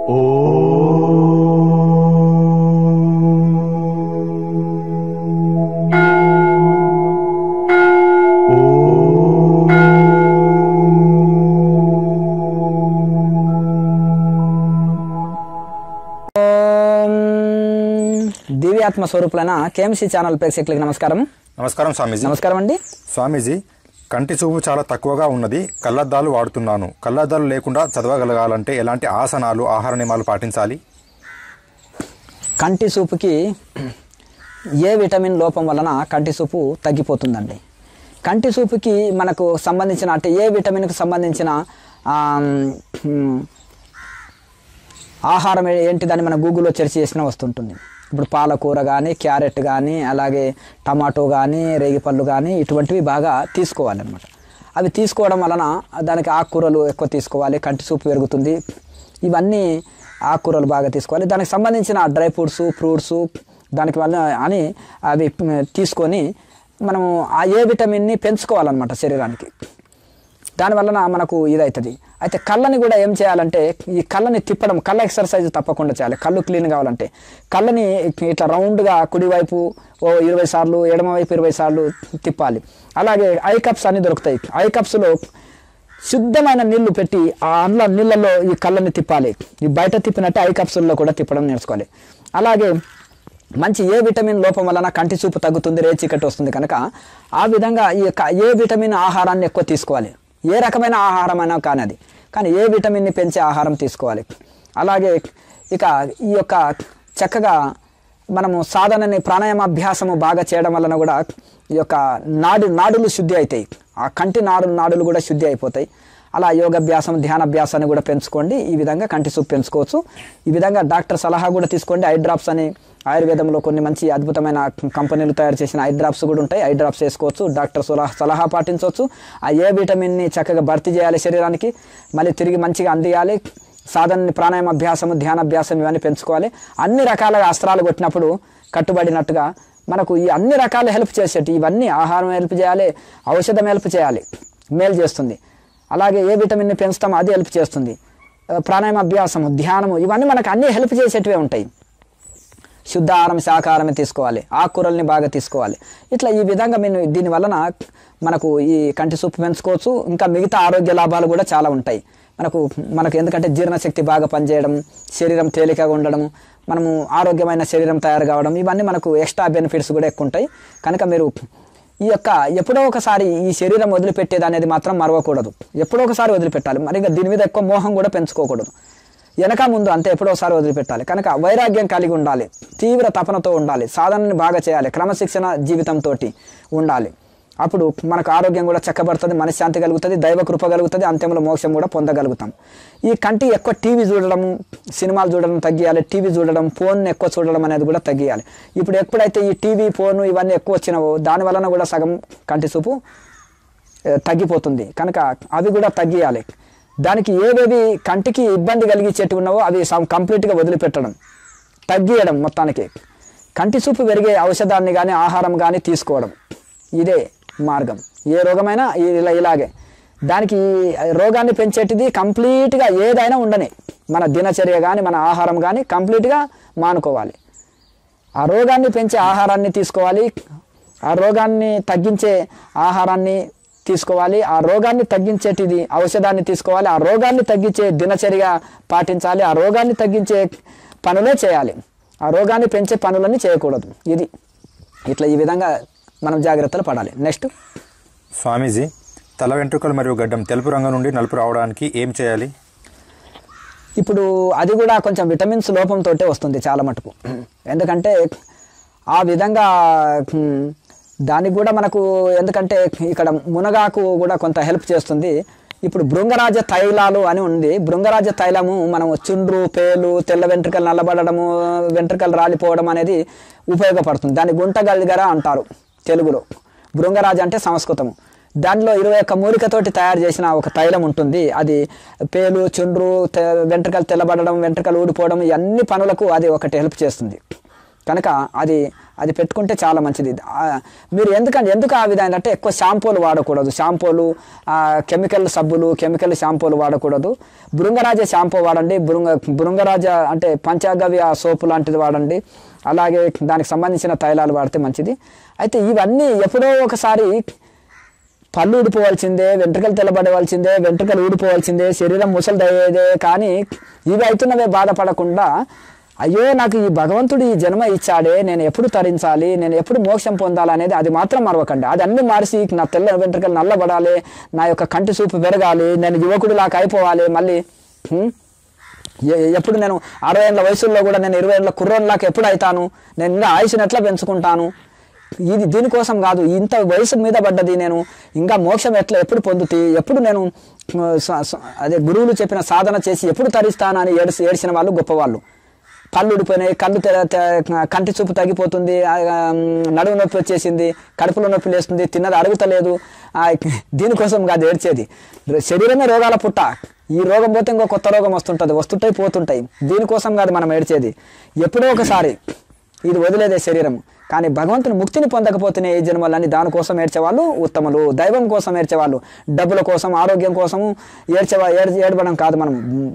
దివ్యాత్మ స్వరూపులైన KMC channel ప్రేక్షకులకు నమస్కారం. నమస్కారం స్వామీజీ. నమస్కారం అండి. స్వామీజీ, కంటి చూపు చాలా తక్కువగా ఉన్నది, కళ్ళద్దాలు వాడుతున్నాను. కళ్ళద్దాలు లేకుండా చదవగలగాలంటే ఎలాంటి ఆసనాలు, ఆహార నియమాలు పాటించాలి? కంటి చూపుకి ఏ విటమిన్ లోపం వలన కంటి చూపు తగ్గిపోతుందండి. కంటి చూపుకి మనకు సంబంధించిన అంటే ఏ విటమిన్కి సంబంధించిన ఆహారం ఏంటిదని మన గూగుల్లో సెర్చ్ చేసినా వస్తుంటుంది. ఇప్పుడు పాలకూర కానీ, క్యారెట్ కానీ, అలాగే టమాటో కానీ, రేగిపళ్ళు కానీ ఇటువంటివి బాగా తీసుకోవాలన్నమాట. అవి తీసుకోవడం వలన దానికి ఆకుకూరలు ఎక్కువ తీసుకోవాలి, కంటి చూపు పెరుగుతుంది. ఇవన్నీ ఆకుకూరలు బాగా తీసుకోవాలి. దానికి సంబంధించిన డ్రై ఫ్రూట్స్ దానికి వల్ల అని అవి తీసుకొని మనము ఆ ఏ విటమిన్ని పెంచుకోవాలన్నమాట శరీరానికి. దానివలన మనకు ఇదవుతుంది. అయితే కళ్ళని కూడా ఏం చేయాలంటే ఈ కళ్ళని తిప్పడం, కళ్ళ ఎక్సర్సైజ్ తప్పకుండా చేయాలి. కళ్ళు క్లీన్ కావాలంటే కళ్ళని ఇట్లా రౌండ్గా కుడివైపు 20 సార్లు, ఎడమవైపు 20 సార్లు తిప్పాలి. అలాగే ఐ కప్స్ అన్నీ దొరుకుతాయి. ఐ కప్స్లో శుద్ధమైన నీళ్లు పెట్టి ఆ నీళ్ళల్లో ఈ కళ్ళని తిప్పాలి. ఈ బయట తిప్పినట్టే ఐ కప్స్లో కూడా తిప్పడం నేర్చుకోవాలి. అలాగే మంచి ఏ విటమిన్ లోపం వలన కంటి చూపు తగ్గుతుంది, రేచీకటి వస్తుంది కనుక ఆ విధంగా ఈ ఏ విటమిన్ ఆహారాన్ని ఎక్కువ తీసుకోవాలి. ఏ రకమైన ఆహారం అయినా కానీ ఏ విటమిన్ని పెంచే ఆహారం తీసుకోవాలి. అలాగే ఇక ఈ యొక్క చక్కగా మనము సాధనని ప్రాణాయామాభ్యాసము బాగా చేయడం వలన కూడా ఈ యొక్క నాడులు శుద్ధి అవుతాయి. ఆ కంటి నాడులు కూడా శుద్ధి అయిపోతాయి. అలా యోగాభ్యాసం, ధ్యానాభ్యాసాన్ని కూడా పెంచుకోండి. ఈ విధంగా కంటి చూపు పెంచుకోవచ్చు. ఈ విధంగా డాక్టర్ సలహా కూడా తీసుకోండి. ఐ డ్రాప్స్ అని ఆయుర్వేదంలో కొన్ని మంచి అద్భుతమైన కంపెనీలు తయారు చేసిన ఐ డ్రాప్స్ కూడా ఉంటాయి. ఐ డ్రాప్స్ వేసుకోవచ్చు. డాక్టర్ సలహా పాటించవచ్చు. ఆ ఏ విటమిన్ని చక్కగా భర్తీ చేయాలి శరీరానికి, మళ్ళీ తిరిగి మంచిగా అందియాలి. సాధనని ప్రాణాయామాభ్యాసము, ధ్యానాభ్యాసం ఇవన్నీ పెంచుకోవాలి. అన్ని రకాల అస్త్రాలు కొట్టినప్పుడు కట్టుబడినట్టుగా మనకు ఈ అన్ని రకాల హెల్ప్ చేసేటి ఇవన్నీ ఆహారం హెల్ప్ చేయాలి, ఔషధం హెల్ప్ చేయాలి, మేలు చేస్తుంది. అలాగే ఏ విటమిన్ని పెంచుతామో అది హెల్ప్ చేస్తుంది. ప్రాణాయామ అభ్యాసము, ధ్యానము ఇవన్నీ మనకు అన్నీ హెల్ప్ చేసేటివే ఉంటాయి. శుద్ధ ఆహారం, శాకాహారమే తీసుకోవాలి. ఆకుకూరల్ని బాగా తీసుకోవాలి. ఇట్లా ఈ విధంగా దీని వలన మనకు ఈ కంటి చూపు పెంచుకోవచ్చు. ఇంకా మిగతా ఆరోగ్య లాభాలు కూడా చాలా ఉంటాయి మనకు ఎందుకంటే జీర్ణశక్తి బాగా పనిచేయడం, శరీరం తేలికగా ఉండడం, మనము ఆరోగ్యమైన శరీరం తయారు కావడం, ఇవన్నీ మనకు ఎక్స్ట్రా బెనిఫిట్స్ కూడా ఎక్కువ ఉంటాయి. కనుక మీరు ఈ యొక్క ఎప్పుడో ఒకసారి ఈ శరీరం వదిలిపెట్టేది అనేది మాత్రం మరవకూడదు. ఎప్పుడో ఒకసారి వదిలిపెట్టాలి. మరి దీని మీద ఎక్కువ మోహం కూడా పెంచుకోకూడదు. వెనక ముందు అంతే ఎప్పుడో ఒకసారి వదిలిపెట్టాలి. కనుక వైరాగ్యం కలిగి ఉండాలి, తీవ్ర తపనతో ఉండాలి, సాధనని బాగా చేయాలి, క్రమశిక్షణ జీవితంతో ఉండాలి. అప్పుడు మనకు ఆరోగ్యం కూడా చక్కబడుతుంది, మనశ్శాంతి కలుగుతుంది, దైవ కృప కలుగుతుంది, అంత్యంలో మోక్షం కూడా పొందగలుగుతాం. ఈ కంటి ఎక్కువ టీవీ చూడడం, సినిమాలు చూడడం తగ్గియాలి. టీవీ చూడడం, ఫోన్ ఎక్కువ చూడడం అనేది కూడా తగ్గియాలి. ఇప్పుడు ఎప్పుడైతే ఈ టీవీ, ఫోను ఇవన్నీ ఎక్కువ వచ్చినావో దాని వలన కూడా సగం కంటి చూపు తగ్గిపోతుంది. కనుక అవి కూడా తగ్గియాలి. దానికి ఏవేవి కంటికి ఇబ్బంది కలిగించేటివి ఉన్నావో అవి కంప్లీట్గా వదిలిపెట్టడం, తగ్గియడం. మొత్తానికి కంటి చూపు పెరిగే ఔషధాన్ని కానీ ఆహారం కానీ తీసుకోవడం, ఇదే మార్గం. ఏ రోగమైనా ఇలాగే దానికి రోగాన్ని పెంచేటిది కంప్లీట్గా ఏదైనా ఉండని మన దినచర్య కానీ మన ఆహారం కానీ కంప్లీట్గా మానుకోవాలి. ఆ రోగాన్ని పెంచే ఆహారాన్ని తీసుకోవాలి, ఆ రోగాన్ని తగ్గించే ఆహారాన్ని తీసుకోవాలి, ఆ రోగాన్ని తగ్గించేటిది ఔషధాన్ని తీసుకోవాలి, ఆ రోగాన్ని తగ్గించే దినచర్య పాటించాలి, ఆ రోగాన్ని తగ్గించే పనులే చేయాలి, ఆ రోగాన్ని పెంచే పనులన్నీ చేయకూడదు. ఇట్లా ఈ విధంగా మనం జాగ్రత్తలు పడాలి. నెక్స్ట్ స్వామీజీ, తల వెంట్రుకలు మరియు గడ్డం తెలుపు రంగు నుండి నలుపు రావడానికి ఏం చేయాలి? ఇప్పుడు అది కూడా కొంచెం విటమిన్స్ లోపంతో వస్తుంది చాలా మటుకు. ఎందుకంటే ఆ విధంగా దానికి కూడా మనకు ఎందుకంటే ఇక్కడ మునగాకు కూడా కొంత హెల్ప్ చేస్తుంది. ఇప్పుడు భృంగరాజ తైలాలు అని ఉంది. భృంగరాజ తైలము మనం చుండ్రు, పేలు, తెల్ల వెంట్రుకలు నల్లబడము, వెంట్రుకలు రాలిపోవడం అనేది ఉపయోగపడుతుంది. దాన్ని గుంటగల్గర అంటారు తెలుగులో. భృంగరాజ అంటే సంస్కృతము. దానిలో 21 మూలికతోటి తయారు చేసిన ఒక తైలం ఉంటుంది. అది పేలు, చుండ్రు, వెంట్రుకలు తెల్లబడడం, వెంట్రుకలు ఊడిపోవడం, ఇవన్నీ పనులకు అది ఒకటి హెల్ప్ చేస్తుంది. కనుక అది పెట్టుకుంటే చాలా మంచిది. మీరు ఎందుకు ఆ విధంగా అంటే ఎక్కువ షాంపూలు వాడకూడదు. షాంపూలు, కెమికల్ సబ్బులు, కెమికల్ షాంపూలు వాడకూడదు. భృంగరాజ షాంపూ వాడండి. భృంగరాజ అంటే పంచగవ్య సోపు లాంటిది వాడండి. అలాగే దానికి సంబంధించిన తైలాలు వాడితే మంచిది. అయితే ఇవన్నీ ఎప్పుడో ఒకసారి పళ్ళు ఊడిపోవాల్సిందే, వెంట్రుకలు తెల్లబడవలసిందే, వెంట్రుకలు ఊడిపోవాల్సిందే, శరీరం ముసలిదయ్యేదే. కానీ ఇవి అవుతున్నవే బాధపడకుండా అయ్యో నాకు ఈ భగవంతుడు ఈ జన్మ ఇచ్చాడే, నేను ఎప్పుడు తరించాలి, నేను ఎప్పుడు మోక్షం పొందాలనేది అది మాత్రం మరవకండి. అది అన్ని మార్చి నా తెల్ల వెంట్రుకలు నల్లబడాలి, నా యొక్క కంటి చూపు పెరగాలి, నేను యువకుడిలాగా అయిపోవాలి, మళ్ళీ ఎప్పుడు నేను 60 ఏళ్ళ వయసుల్లో కూడా నేను 20 ఏళ్ళ కుర్రోన్లాగా ఎప్పుడు అవుతాను, నేను ఇంకా ఆయుష్ని ఎట్లా పెంచుకుంటాను, ఇది దీనికోసం కాదు. ఇంత వయసు మీద పడ్డది, నేను ఇంకా మోక్షం ఎప్పుడు పొందుతీ, ఎప్పుడు నేను అదే గురువులు చెప్పిన సాధన చేసి ఎప్పుడు తరిస్తానని ఏడ్చిన వాళ్ళు గొప్పవాళ్ళు. పళ్ళు ఊడిపోయినాయి, కంటి చూపు తగ్గిపోతుంది, నడుము నొప్పి వచ్చేసింది, కడుపులో నొప్పి లేస్తుంది, తిన్నది అరుగుతలేదు. దీనికోసం కాదు ఏడ్చేది. శరీరమే రోగాల పుట్ట. ఈ రోగం పోతే ఇంకో కొత్త రోగం వస్తుంటాయి పోతుంటాయి. దీనికోసం కాదు మనం ఏడ్చేది. ఎప్పుడో ఒకసారి ఇది వదిలేదే శరీరం. కానీ భగవంతుని ముక్తిని పొందకపోతేనే ఈ జన్మలని దానికోసం ఏడ్చేవాళ్ళు ఉత్తములు. దైవం కోసం ఏడ్చేవాళ్ళు, డబ్బుల కోసం, ఆరోగ్యం కోసము ఏడవడం కాదు. మనం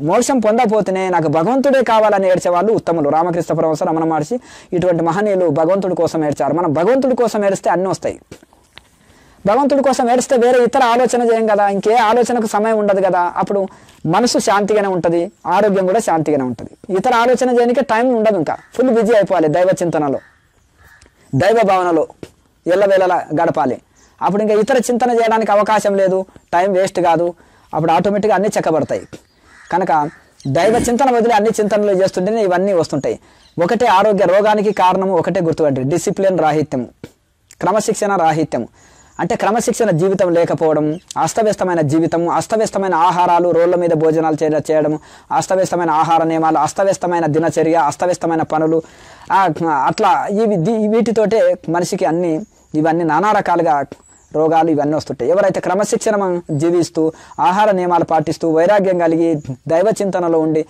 మోక్షం పొందకపోతేనే నాకు భగవంతుడే కావాలని ఏడ్చేవాళ్ళు ఉత్తములు. రామకృష్ణ పరమహంస, రమణ మహర్షి ఇటువంటి మహనీయులు భగవంతుడి కోసం ఏడ్చారు. మనం భగవంతుడి కోసం ఏడిస్తే అన్నీ వస్తాయి. భగవంతుడి కోసం ఏడిస్తే వేరే ఇతర ఆలోచన చేయం కదా, ఇంకే ఆలోచనకు సమయం ఉండదు కదా. అప్పుడు మనసు శాంతిగానే ఉంటుంది, ఆరోగ్యం కూడా శాంతిగానే ఉంటుంది. ఇతర ఆలోచన చేయడానికి టైం ఉండదు, ఇంకా ఫుల్ బిజీ అయిపోవాలి. దైవ చింతనలో, దైవ భావనలో ఎల్లవేళలా గడపాలి. అప్పుడు ఇంకా ఇతర చింతన చేయడానికి అవకాశం లేదు, టైం వేస్ట్ కాదు. అప్పుడు ఆటోమేటిక్గా అన్నీ చెక్కబడతాయి. కనుక దైవ చింతన వదిలి అన్ని చింతనలు చేస్తుంటేనే ఇవన్నీ వస్తుంటాయి. ఒకటే ఆరోగ్య రోగానికి కారణము ఒకటే గుర్తుపట్టి, డిసిప్లిన్ రాహిత్యము, క్రమశిక్షణ రాహిత్యము. అంటే క్రమశిక్షణ జీవితం లేకపోవడం, అస్తవ్యస్తమైన జీవితం, అస్తవ్యస్తమైన ఆహారాలు, రోడ్ల మీద భోజనాలు చేయడం, అస్తవ్యస్తమైన ఆహార నియమాలు, అస్తవ్యస్తమైన దినచర్య, అస్తవ్యస్తమైన పనులు, అట్లా వీటితోటే మనిషికి ఇవన్నీ నానా రకాలుగా రోగాలు ఇవన్నీ వస్తుంటాయి. ఎవరైతే క్రమశిక్షణ జీవిస్తూ, ఆహార నియమాలు పాటిస్తూ, వైరాగ్యం కలిగి, దైవ చింతనలో ఉండి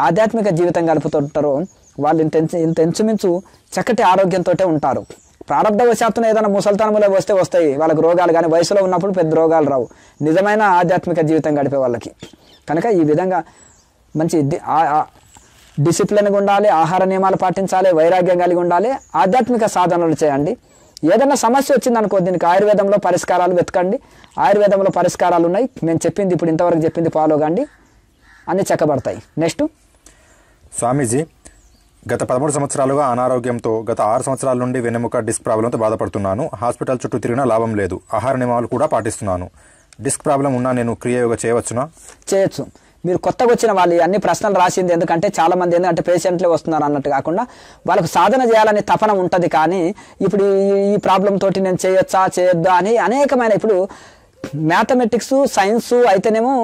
ఆధ్యాత్మిక జీవితం గడుపుతుంటారో వాళ్ళు ఇంత ఇంచుమించు చక్కటి ఆరోగ్యంతో ఉంటారు. ప్రారంభవశాత్తున ఏదైనా ముసల్తనములో వస్తాయి వాళ్ళకి రోగాలు, కానీ వయసులో ఉన్నప్పుడు పెద్ద రోగాలు రావు నిజమైన ఆధ్యాత్మిక జీవితం గడిపే వాళ్ళకి. కనుక ఈ విధంగా మంచి డిసిప్లిన్గా ఉండాలి, ఆహార నియమాలు పాటించాలి, వైరాగ్యం కలిగి ఉండాలి, ఆధ్యాత్మిక సాధనలు చేయండి. ఏదైనా సమస్య వచ్చిందనుకో దీనికి ఆయుర్వేదంలో పరిష్కారాలు వెతకండి. ఆయుర్వేదంలో పరిష్కారాలు ఉన్నాయి. నేను చెప్పింది ఇప్పుడు ఇంతవరకు చెప్పింది ఫాలో కండి, అన్నీ చెక్కబడతాయి. నెక్స్ట్ స్వామీజీ, గత 13 సంవత్సరాలుగా అనారోగ్యంతో గత 6 సంవత్సరాల నుండి వెన్నెముక డిస్క్ ప్రాబ్లంతో బాధపడుతున్నాను. హాస్పిటల్ చుట్టూ తిరిగినా లాభం లేదు. ఆహార నియమాలు కూడా పాటిస్తున్నాను. డిస్క్ ప్రాబ్లం ఉన్నా నేను క్రియాయోగ చేయవచ్చునా? చేయొచ్చు. మీరు కొత్తగా వచ్చిన వాళ్ళు అన్ని ప్రశ్నలు రాసింది ఎందుకంటే చాలామంది ఏంటంటే పేషెంట్లే వస్తున్నారు అన్నట్టు కాకుండా వాళ్ళకు సాధన చేయాలనే తపన ఉంటుంది. కానీ ఇప్పుడు ఈ ప్రాబ్లం తోటి నేను చేయొద్దా అని అనేకమైన, ఇప్పుడు మ్యాథమెటిక్స్, సైన్స్ అయితేనేమో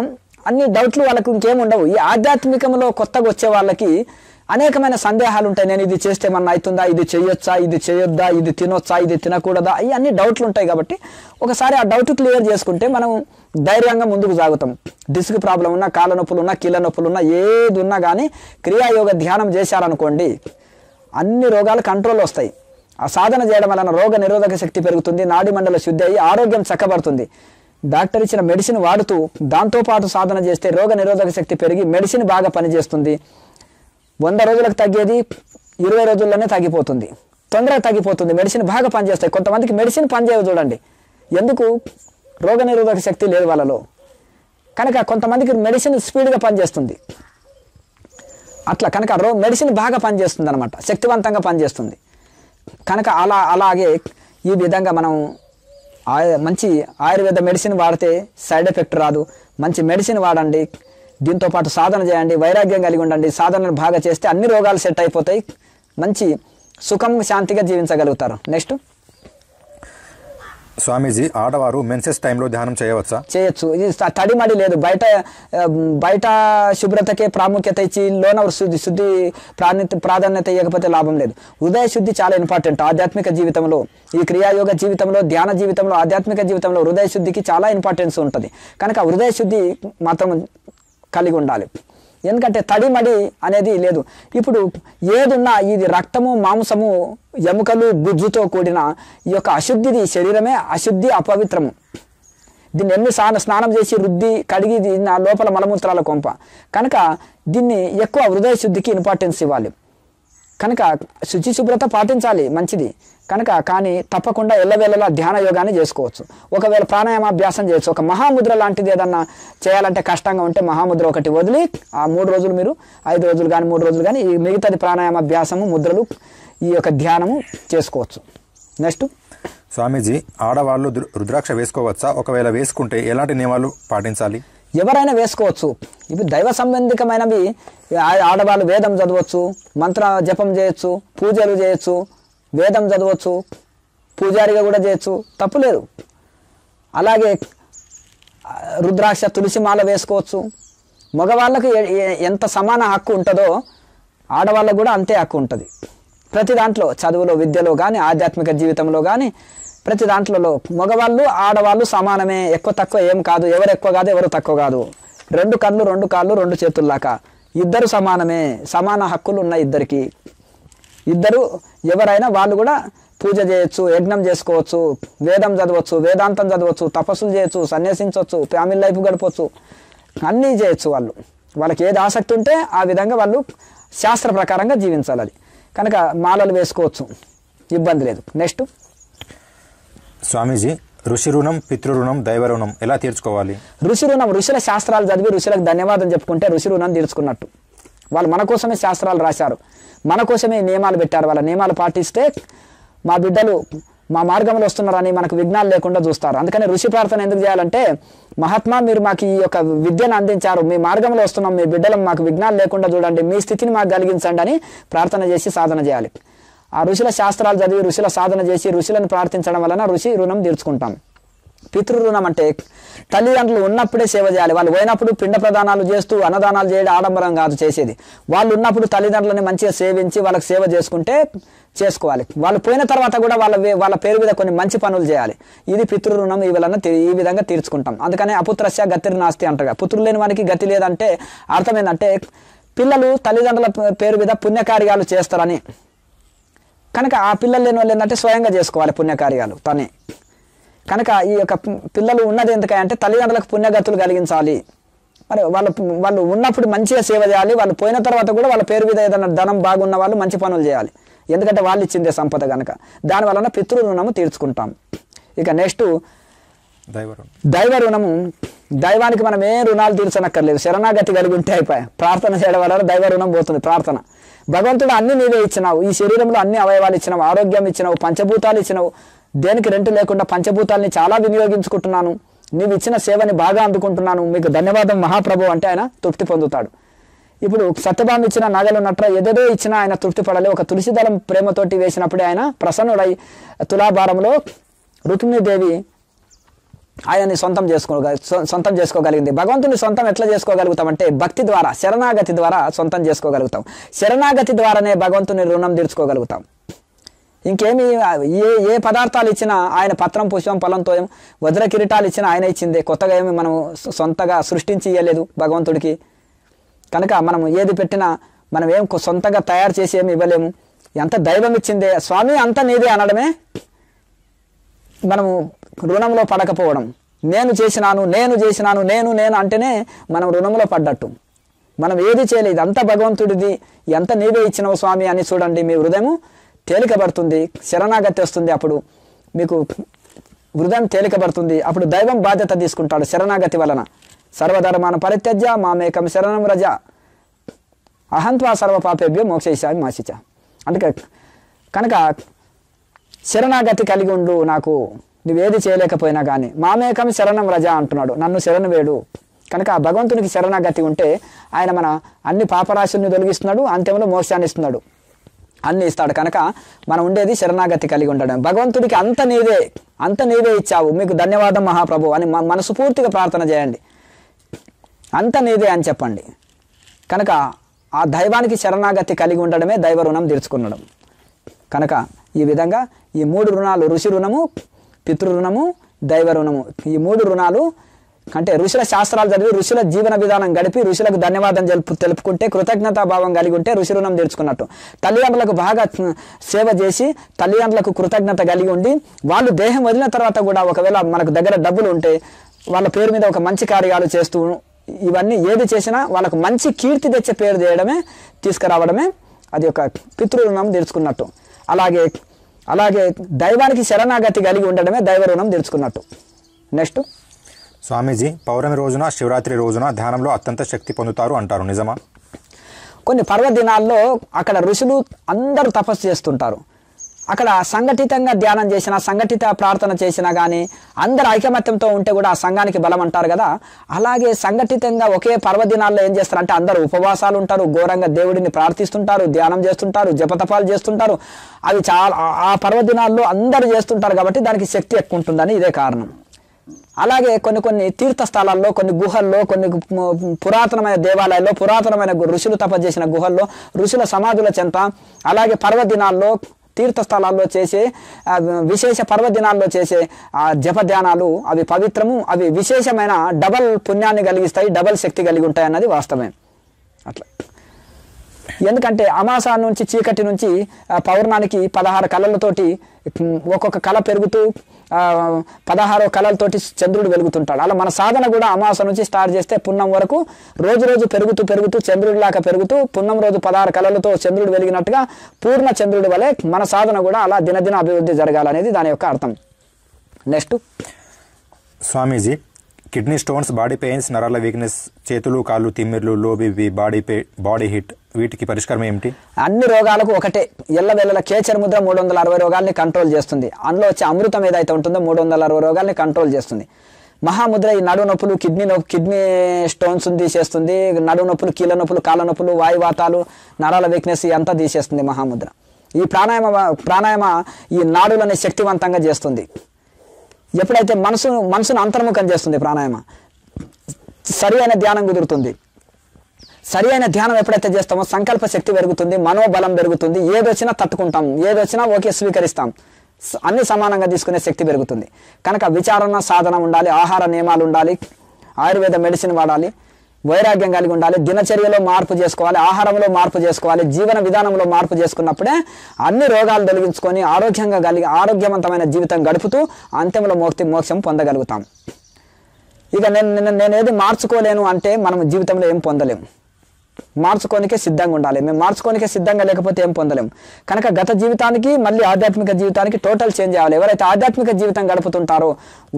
అన్ని డౌట్లు వాళ్ళకు ఇంకేం ఉండవు. ఈ ఆధ్యాత్మికంలో కొత్తగా వచ్చే వాళ్ళకి అనేకమైన సందేహాలు ఉంటాయి. నేను ఇది చేస్తే ఏమన్నా అవుతుందా, ఇది చేయొచ్చా, ఇది చేయొద్దా, ఇది తినొచ్చా, ఇది తినకూడదా, ఇవి అన్ని డౌట్లు ఉంటాయి. కాబట్టి ఒకసారి ఆ డౌట్ క్లియర్ చేసుకుంటే మనం ధైర్యంగా ముందుకు సాగుతాం. డిస్క్ ప్రాబ్లం ఉన్నా, కాళ్ళ నొప్పులు ఉన్నా, కీళ్ళ నొప్పులు ఉన్నా, ఏది ఉన్నా కానీ క్రియాయోగ ధ్యానం చేశారనుకోండి అన్ని రోగాలు కంట్రోల్ వస్తాయి. ఆ సాధన చేయడం వలన రోగ నిరోధక శక్తి పెరుగుతుంది, నాడి మండల శుద్ధి అయ్యి ఆరోగ్యం చక్కబడుతుంది. డాక్టర్ ఇచ్చిన మెడిసిన్ వాడుతూ దాంతోపాటు సాధన చేస్తే రోగ నిరోధక శక్తి పెరిగి మెడిసిన్ బాగా పనిచేస్తుంది. 100 రోజులకు తగ్గేది 20 రోజుల్లోనే తగ్గిపోతుంది, తొందరగా తగ్గిపోతుంది. మెడిసిన్ బాగా పనిచేస్తాయి. కొంతమందికి మెడిసిన్ పనిచేయవు చూడండి, ఎందుకు? రోగ నిరోధక శక్తి లేదు వాళ్ళలో. కనుక కొంతమందికి మెడిసిన్ స్పీడ్గా పనిచేస్తుంది. అట్లా కనుక మెడిసిన్ బాగా పనిచేస్తుంది అనమాట, శక్తివంతంగా పనిచేస్తుంది. కనుక అలాగే ఈ విధంగా మనం మంచి ఆయుర్వేద మెడిసిన్ వాడితే సైడ్ ఎఫెక్ట్ రాదు. మంచి మెడిసిన్ వాడండి, దీంతోపాటు సాధన చేయండి, వైరాగ్యం కలిగి ఉండండి. సాధనను బాగా చేస్తే అన్ని రోగాలు సెట్ అయిపోతాయి, మంచి సుఖం శాంతిగా జీవించగలుగుతారు. నెక్స్ట్ స్వామీజీ, ఆడవారు మెన్సెస్ టైంలో ధ్యానం చేయవచ్చా? చేయొచ్చు. ఇది తడిమడి లేదు, బయట శుభ్రతకే ప్రాముఖ్యత ఇచ్చి లోన శుద్ధి ప్రాధాన్యత ఇవ్వకపోతే లాభం లేదు. హృదయ శుద్ధి చాలా ఇంపార్టెంట్ ఆధ్యాత్మిక జీవితంలో. ఈ క్రియాయోగ జీవితంలో, ధ్యాన జీవితంలో, ఆధ్యాత్మిక జీవితంలో హృదయ శుద్ధికి చాలా ఇంపార్టెన్స్ ఉంటుంది. కనుక హృదయ శుద్ధి మాత్రం కలిగి ఉండాలి. ఎందుకంటే తడిమడి అనేది లేదు. ఇప్పుడు ఏదున్నా ఇది రక్తము మాంసము ఎముకలు గుజ్జుతో కూడిన ఈ యొక్క అశుద్ధిది శరీరమే అశుద్ధి అపవిత్రము. దీన్ని ఎన్ని స్నానం చేసి రుద్ది కడిగి నా లోపల మలమూత్రాల కొంప కనుక దీన్ని ఎక్కువ హృదయ శుద్ధికి ఇంపార్టెన్స్ ఇవ్వాలి. కనుక శుచి శుభ్రత పాటించాలి మంచిది కనుక. కానీ తప్పకుండా ఎల్లవేళలా ధ్యాన యోగాన్ని చేసుకోవచ్చు. ఒకవేళ ప్రాణాయామాభ్యాసం చేయొచ్చు. ఒక మహాముద్ర లాంటిది ఏదన్నా చేయాలంటే కష్టంగా ఉంటే మహాముద్ర ఒకటి వదిలి ఆ 3 రోజులు మీరు 5 రోజులు కానీ 3 రోజులు కానీ ఈ మిగతాది ప్రాణాయామాభ్యాసము ముద్రలు ఈ యొక్క ధ్యానము చేసుకోవచ్చు. నెక్స్ట్ స్వామీజీ, ఆడవాళ్ళు రుద్రాక్ష వేసుకోవచ్చా? ఒకవేళ వేసుకుంటే ఎలాంటి నియమాలు పాటించాలి? ఎవరైనా వేసుకోవచ్చు. ఇప్పుడు దైవ సంబంధికమైనవి ఆడవాళ్ళు వేదం చదవచ్చు, మంత్ర జపం చేయొచ్చు, పూజలు చేయొచ్చు, వేదం చదవచ్చు, పూజారిగా కూడా చేయొచ్చు, తప్పులేదు. అలాగే రుద్రాక్ష తులసిమాల వేసుకోవచ్చు. మగవాళ్ళకు ఎంత సమాన హక్కు ఉంటుందో ఆడవాళ్ళకు కూడా అంతే హక్కు ఉంటుంది. ప్రతి దాంట్లో చదువులో విద్యలో కానీ ఆధ్యాత్మిక జీవితంలో కానీ ప్రతి దాంట్లో మగవాళ్ళు ఆడవాళ్ళు సమానమే. ఎక్కువ తక్కువ ఏం కాదు. ఎవరు ఎక్కువ కాదు ఎవరు తక్కువ కాదు. 2 కళ్ళు 2 కాళ్ళు 2 చేతుల్లాగా ఇద్దరు సమానమే. సమాన హక్కులు ఉన్నాయి ఇద్దరికి. ఇద్దరు ఎవరైనా వాళ్ళు కూడా పూజ చేయొచ్చు, యజ్ఞం చేసుకోవచ్చు, వేదం చదవచ్చు, వేదాంతం చదవచ్చు, తపస్సులు చేయొచ్చు, సన్యాసించవచ్చు, ఫ్యామిలీ లైఫ్ గడపవచ్చు, అన్నీ చేయొచ్చు. వాళ్ళకి ఏది ఆసక్తి ఉంటే ఆ విధంగా వాళ్ళు శాస్త్ర ప్రకారంగా జీవించాలి. అది కనుక మాలలు వేసుకోవచ్చు, ఇబ్బంది లేదు. నెక్స్ట్ స్వామీజీ, ఋషి రుణం, పితృరుణం, దైవ రుణం ఎలా తీర్చుకోవాలి? ఋషి రుణం ఋషుల శాస్త్రాలు చదివి ఋషులకు ధన్యవాదం చెప్పుకుంటే ఋషి రుణం తీర్చుకున్నట్టు. వాళ్ళు మన కోసమే శాస్త్రాలు రాశారు, మన కోసమే నియమాలు పెట్టారు. వాళ్ళ నియమాలు పాటిస్తే మా బిడ్డలు మా మార్గంలో వస్తున్నారని మనకు విఘ్నాలు లేకుండా చూస్తారు. అందుకని ఋషి ప్రార్థన ఎందుకు చేయాలంటే, మహాత్మా మీరు మాకు ఈ యొక్క విద్యను అందించారు, మీ మార్గంలో వస్తున్నాం, మీ బిడ్డలు మాకు విఘ్నాలు లేకుండా చూడండి, మీ స్థితిని మాకు కలిగించండి అని ప్రార్థన చేసి సాధన చేయాలి. ఆ ఋషుల శాస్త్రాలు చదివి ఋషుల సాధన చేసి ఋషులను ప్రార్థించడం వలన ఋషి రుణం తీర్చుకుంటాం. పితృరుణం అంటే తల్లిదండ్రులు ఉన్నప్పుడే సేవ చేయాలి. వాళ్ళు పోయినప్పుడు పిండ ప్రదానాలు చేస్తూ అన్నదానాలు చేయడం ఆడంబరం కాదు చేసేది. వాళ్ళు ఉన్నప్పుడు తల్లిదండ్రులని మంచిగా సేవించి వాళ్ళకి సేవ చేసుకుంటే చేసుకోవాలి. వాళ్ళు పోయిన తర్వాత కూడా వాళ్ళ పేరు మీద కొన్ని మంచి పనులు చేయాలి. ఇది పితృరుణం. ఈ విధంగా తీర్చుకుంటాం. అందుకనే అపుత్రస్య గతిర్ నాస్తి అంటారు. పుత్రులు లేని వానికి గతి లేదంటే అర్థం ఏంటంటే పిల్లలు తల్లిదండ్రుల పేరు మీద పుణ్యకార్యాలు చేస్తారని. కనుక ఆ పిల్లలు లేని వాళ్ళు ఏంటంటే స్వయంగా చేసుకోవాలి పుణ్యకార్యాలు తనే. కనుక ఈ యొక్క పిల్లలు ఉన్నది ఎందుకంటే తల్లిదండ్రులకు పుణ్యగతులు కలిగించాలి. మరి వాళ్ళు ఉన్నప్పుడు మంచిగా సేవ చేయాలి. వాళ్ళు పోయిన తర్వాత కూడా వాళ్ళ పేరు మీద ఏదైనా ధనం బాగున్న వాళ్ళు మంచి పనులు చేయాలి. ఎందుకంటే వాళ్ళు ఇచ్చిందే సంపద కనుక. దానివలన పితృ రుణము తీర్చుకుంటాం. ఇక నెక్స్ట్ దైవ రుణము. దైవానికి మనం ఏ రుణాలు తీర్చనక్కర్లేదు, శరణాగతి కలిగి ఉంటే అయిపోయి. ప్రార్థన చేయడం వల్ల దైవ రుణం పోతుంది. ప్రార్థన భగవంతుడు అన్ని నీవే ఇచ్చినావు, ఈ శరీరంలో అన్ని అవయవాలు ఇచ్చినావు, ఆరోగ్యం ఇచ్చినావు, పంచభూతాలు ఇచ్చినావు, దేనికి రెంటు లేకుండా పంచభూతాలని చాలా వినియోగించుకుంటున్నాను, నీవు ఇచ్చిన సేవని బాగా అందుకుంటున్నాను, మీకు ధన్యవాదం మహాప్రభు అంటే ఆయన తృప్తి పొందుతాడు. ఇప్పుడు సత్యభామ ఇచ్చిన నగలు నట్ర ఏదేదో ఇచ్చినా ఆయన తృప్తి పడాలి. ఒక తులసి దళం ప్రేమతోటి వేసినప్పుడే ఆయన ప్రసన్నుడై తులాభారంలో రుక్మిణీదేవి ఆయన్ని సొంతం చేసుకోగలిగింది. భగవంతుని సొంతం ఎట్లా చేసుకోగలుగుతామంటే భక్తి ద్వారా, శరణాగతి ద్వారా సొంతం చేసుకోగలుగుతాం. శరణాగతి ద్వారానే భగవంతుని రుణం తీర్చుకోగలుగుతాం. ఇంకేమి ఏ పదార్థాలు ఇచ్చినా ఆయన పత్రం పుష్పం ఫలంతో వజ్ర కిరీటాలు ఇచ్చినా ఆయన ఇచ్చిందే. కొత్తగా ఏమి మనం సొంతగా సృష్టించి ఇవ్వలేదు భగవంతుడికి. కనుక మనం ఏది పెట్టినా మనం ఏం సొంతంగా తయారు చేసి ఏమి ఇవ్వలేము. ఎంత దైవం ఇచ్చిందే స్వామి అంత నీదే అనడమే మనము రుణంలో పడకపోవడం. నేను చేసినాను నేను అంటేనే మనం రుణంలో పడ్డట్టు. మనం ఏది చేయలేదు, అంత భగవంతుడిది, ఎంత నీవే ఇచ్చినవు స్వామి అని చూడండి, మీ హృదయం తేలికబడుతుంది, శరణాగతి వస్తుంది. అప్పుడు మీకు హృదయం తేలికబడుతుంది. అప్పుడు దైవం బాధ్యత తీసుకుంటాడు శరణాగతి వలన. సర్వధర్మాన పరిత్యజ్య మామేకం శరణం రజ అహంత్వా సర్వ పాపేభ్యో మోక్షయిష్యామి మాసిచ. అందుకే కనుక శరణాగతి కలిగి ఉండు, నాకు నువ్వేది చేయలేకపోయినా కానీ మామేకం శరణం రజ అంటున్నాడు, నన్ను శరణు వేడు. కనుక ఆ భగవంతునికి శరణాగతి ఉంటే ఆయన మన అన్ని పాపరాశుల్ని తొలగిస్తున్నాడు, అంత్యంలో మోక్షాన్ని ఇస్తున్నాడు, అన్ని ఇస్తాడు. కనుక మనం ఉండేది శరణాగతి కలిగి ఉండడం. భగవంతుడికి అంత నీవే ఇచ్చావు, మీకు ధన్యవాదం మహాప్రభు అని మనస్ఫూర్తిగా ప్రార్థన చేయండి. అంత నీదే అని చెప్పండి. కనుక ఆ దైవానికి శరణాగతి కలిగి ఉండడమే దైవ రుణం తీర్చుకునడం. కనుక ఈ విధంగా ఈ 3 రుణాలు, ఋషి రుణము, పితృ రుణము, దైవ రుణము, ఈ 3 రుణాలు అంటే ఋషుల శాస్త్రాలు చదివి ఋషుల జీవన విధానం గడిపి ఋషులకు ధన్యవాదం తెలుపుకుంటే కృతజ్ఞతాభావం కలిగి ఉంటే ఋషి రుణం తీర్చుకున్నట్టు. తల్లిదండ్రులకు బాగా సేవ చేసి తల్లిదండ్రులకు కృతజ్ఞత కలిగి ఉండి వాళ్ళు దేహం వదిలిన తర్వాత కూడా ఒకవేళ మనకు దగ్గర డబ్బులు ఉంటే వాళ్ళ పేరు మీద ఒక మంచి కార్యాలు చేస్తూ ఇవన్నీ ఏది చేసినా వాళ్ళకు మంచి కీర్తి తెచ్చే పేరు చేయడమే తీసుకురావడమే అది ఒక పితృరుణం తీర్చుకున్నట్టు. అలాగే దైవానికి శరణాగతి కలిగి ఉండడమే దైవ రుణం తీర్చుకున్నట్టు. నెక్స్ట్ స్వామీజీ, పౌర్ణమి రోజున శివరాత్రి రోజున ధ్యానంలో అత్యంత శక్తి పొందుతారు అంటారు, నిజమా? కొన్ని పర్వదినాల్లో అక్కడ ఋషులు అందరూ తపస్సు చేస్తుంటారు. అక్కడ సంఘటితంగా ధ్యానం చేసినా సంఘటిత ప్రార్థన చేసినా కానీ అందరు ఐకమత్యంతో ఉంటే కూడా ఆ సంఘానికి బలం అంటారు కదా. అలాగే సంఘటితంగా ఒకే పర్వదినాల్లో ఏం చేస్తారంటే అందరూ ఉపవాసాలు ఉంటారు, ఘోరంగా దేవుడిని ప్రార్థిస్తుంటారు, ధ్యానం చేస్తుంటారు, జపతపాలు చేస్తుంటారు. అవి చాలా ఆ పర్వదినాల్లో అందరూ చేస్తుంటారు కాబట్టి దానికి శక్తి ఎక్కువ ఉంటుందని ఇదే కారణం. అలాగే కొన్ని తీర్థ స్థలాల్లో, కొన్ని గుహల్లో, కొన్ని పురాతనమైన దేవాలయాల్లో, పురాతనమైన ఋషులు తపస్సు చేసిన గుహల్లో, ఋషుల సమాధుల చెంత, అలాగే పర్వదినాల్లో తీర్థస్థలాల్లో చేసే విశేష పర్వదినాల్లో చేసే జపధ్యానాలు అవి పవిత్రము, అవి విశేషమైన డబల్ పుణ్యాన్ని కలిగిస్తాయి, డబల్ శక్తి కలిగి ఉంటాయి అన్నది వాస్తవమే. అట్లా ఎందుకంటే అమాస నుంచి చీకటి నుంచి పౌర్ణానికి 16 కళలతోటి ఒక్కొక్క కళ పెరుగుతూ 16 కళలతోటి చంద్రుడు వెలుగుతుంటాడు. అలా మన సాధన కూడా అమాస నుంచి స్టార్ట్ చేస్తే పున్నం వరకు రోజు పెరుగుతూ చంద్రుడిలాగా పెరుగుతూ పున్నం రోజు 16 కళలతో చంద్రుడు వెలిగినట్టుగా పూర్ణ చంద్రుడి వలె మన సాధన కూడా అలా దినదిన అభివృద్ధి జరగాలనేది దాని యొక్క అర్థం. నెక్స్ట్ స్వామీజీ, కిడ్నీ స్టోన్స్, బాడీ పెయిన్స్, నరాల వీక్నెస్, చేతులు కాళ్ళు తిమ్మిర్లు, లో బీపీ, బాడీ హిట్, వీటికి పరిష్కారం ఏమిటి? అన్ని రోగాలకు ఒకటే ఎల్లవెల్లల కేచర్ ముద్ర 360 రోగాల్ని కంట్రోల్ చేస్తుంది. అందులో వచ్చే అమృతం ఏదైతే ఉంటుందో 360 రోగాల్ని కంట్రోల్ చేస్తుంది. మహాముద్ర ఈ నడు నొప్పులు, కిడ్నీ స్టోన్స్ తీసేస్తుంది, నడు నొప్పులు, కీళ్ళ నొప్పులు, కాళ్ళ నొప్పులు, వాయువాతాలు, నరాల వీక్నెస్ అంతా తీసేస్తుంది మహాముద్ర. ఈ ప్రాణాయామ ఈ నాడులని శక్తివంతంగా చేస్తుంది. ఎప్పుడైతే మనసును అంతర్ముఖం చేస్తుంది ప్రాణాయామ, సరి అయిన ధ్యానం కుదురుతుంది. సరి అయిన ధ్యానం ఎప్పుడైతే చేస్తామో సంకల్ప శక్తి పెరుగుతుంది, మనోబలం పెరుగుతుంది, ఏదొచ్చినా తట్టుకుంటాం, ఏదొచ్చినా ఓకే స్వీకరిస్తాం, అన్ని సమానంగా తీసుకునే శక్తి పెరుగుతుంది. కనుక విచారణ సాధన ఉండాలి, ఆహార నియమాలు ఉండాలి, ఆయుర్వేద మెడిసిన్ వాడాలి, వైరాగ్యం కలిగి ఉండాలి, దినచర్యలో మార్పు చేసుకోవాలి, ఆహారంలో మార్పు చేసుకోవాలి, జీవన విధానంలో మార్పు చేసుకున్నప్పుడే అన్ని రోగాలు తొలగించుకొని ఆరోగ్యవంతమైన జీవితం గడుపుతూ అంతిమంలో మోక్షం పొందగలుగుతాం. ఇక నేనేది మార్చుకోలేను అంటే మనం జీవితంలో ఏం పొందలేము. మార్చుకోనికే సిద్ధంగా ఉండాలి. మేము మార్చుకోనికే సిద్ధంగా లేకపోతే ఏం పొందలేము. కనుక గత జీవితానికి మళ్ళీ ఆధ్యాత్మిక జీవితానికి టోటల్ చేంజ్ అవ్వాలి. ఎవరైతే ఆధ్యాత్మిక జీవితం గడుపుతుంటారో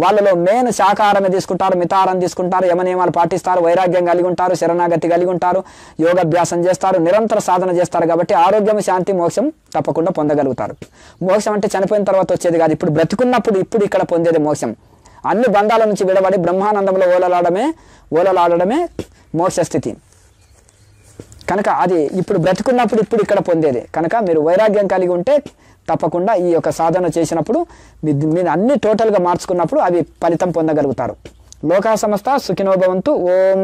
వాళ్ళలో మెయిన్ శాకాహారమే తీసుకుంటారు, మితాహారం తీసుకుంటారు, యమనియమాలు పాటిస్తారు, వైరాగ్యం కలిగి ఉంటారు, శరణాగతి కలిగి ఉంటారు, యోగాభ్యాసం చేస్తారు, నిరంతర సాధన చేస్తారు. కాబట్టి ఆరోగ్యం, శాంతి, మోక్షం తప్పకుండా పొందగలుగుతారు. మోక్షం అంటే చనిపోయిన తర్వాత వచ్చేది కాదు, ఇప్పుడు బ్రతుకున్నప్పుడు ఇప్పుడు ఇక్కడ పొందేది మోక్షం. అన్ని బంధాల నుంచి విడబడి బ్రహ్మానందంలో ఓలలాడడమే మోక్ష స్థితి. కనుక అది ఇప్పుడు బ్రతుకున్నప్పుడు ఇప్పుడు ఇక్కడ పొందేది. కనుక మీరు వైరాగ్యం కలిగి ఉంటే తప్పకుండా ఈ యొక్క సాధన చేసినప్పుడు మీరు అన్ని టోటల్గా మార్చుకున్నప్పుడు అవి ఫలితం పొందగలుగుతారు. లోకా సమస్త సుఖినో భవంతు. ఓం.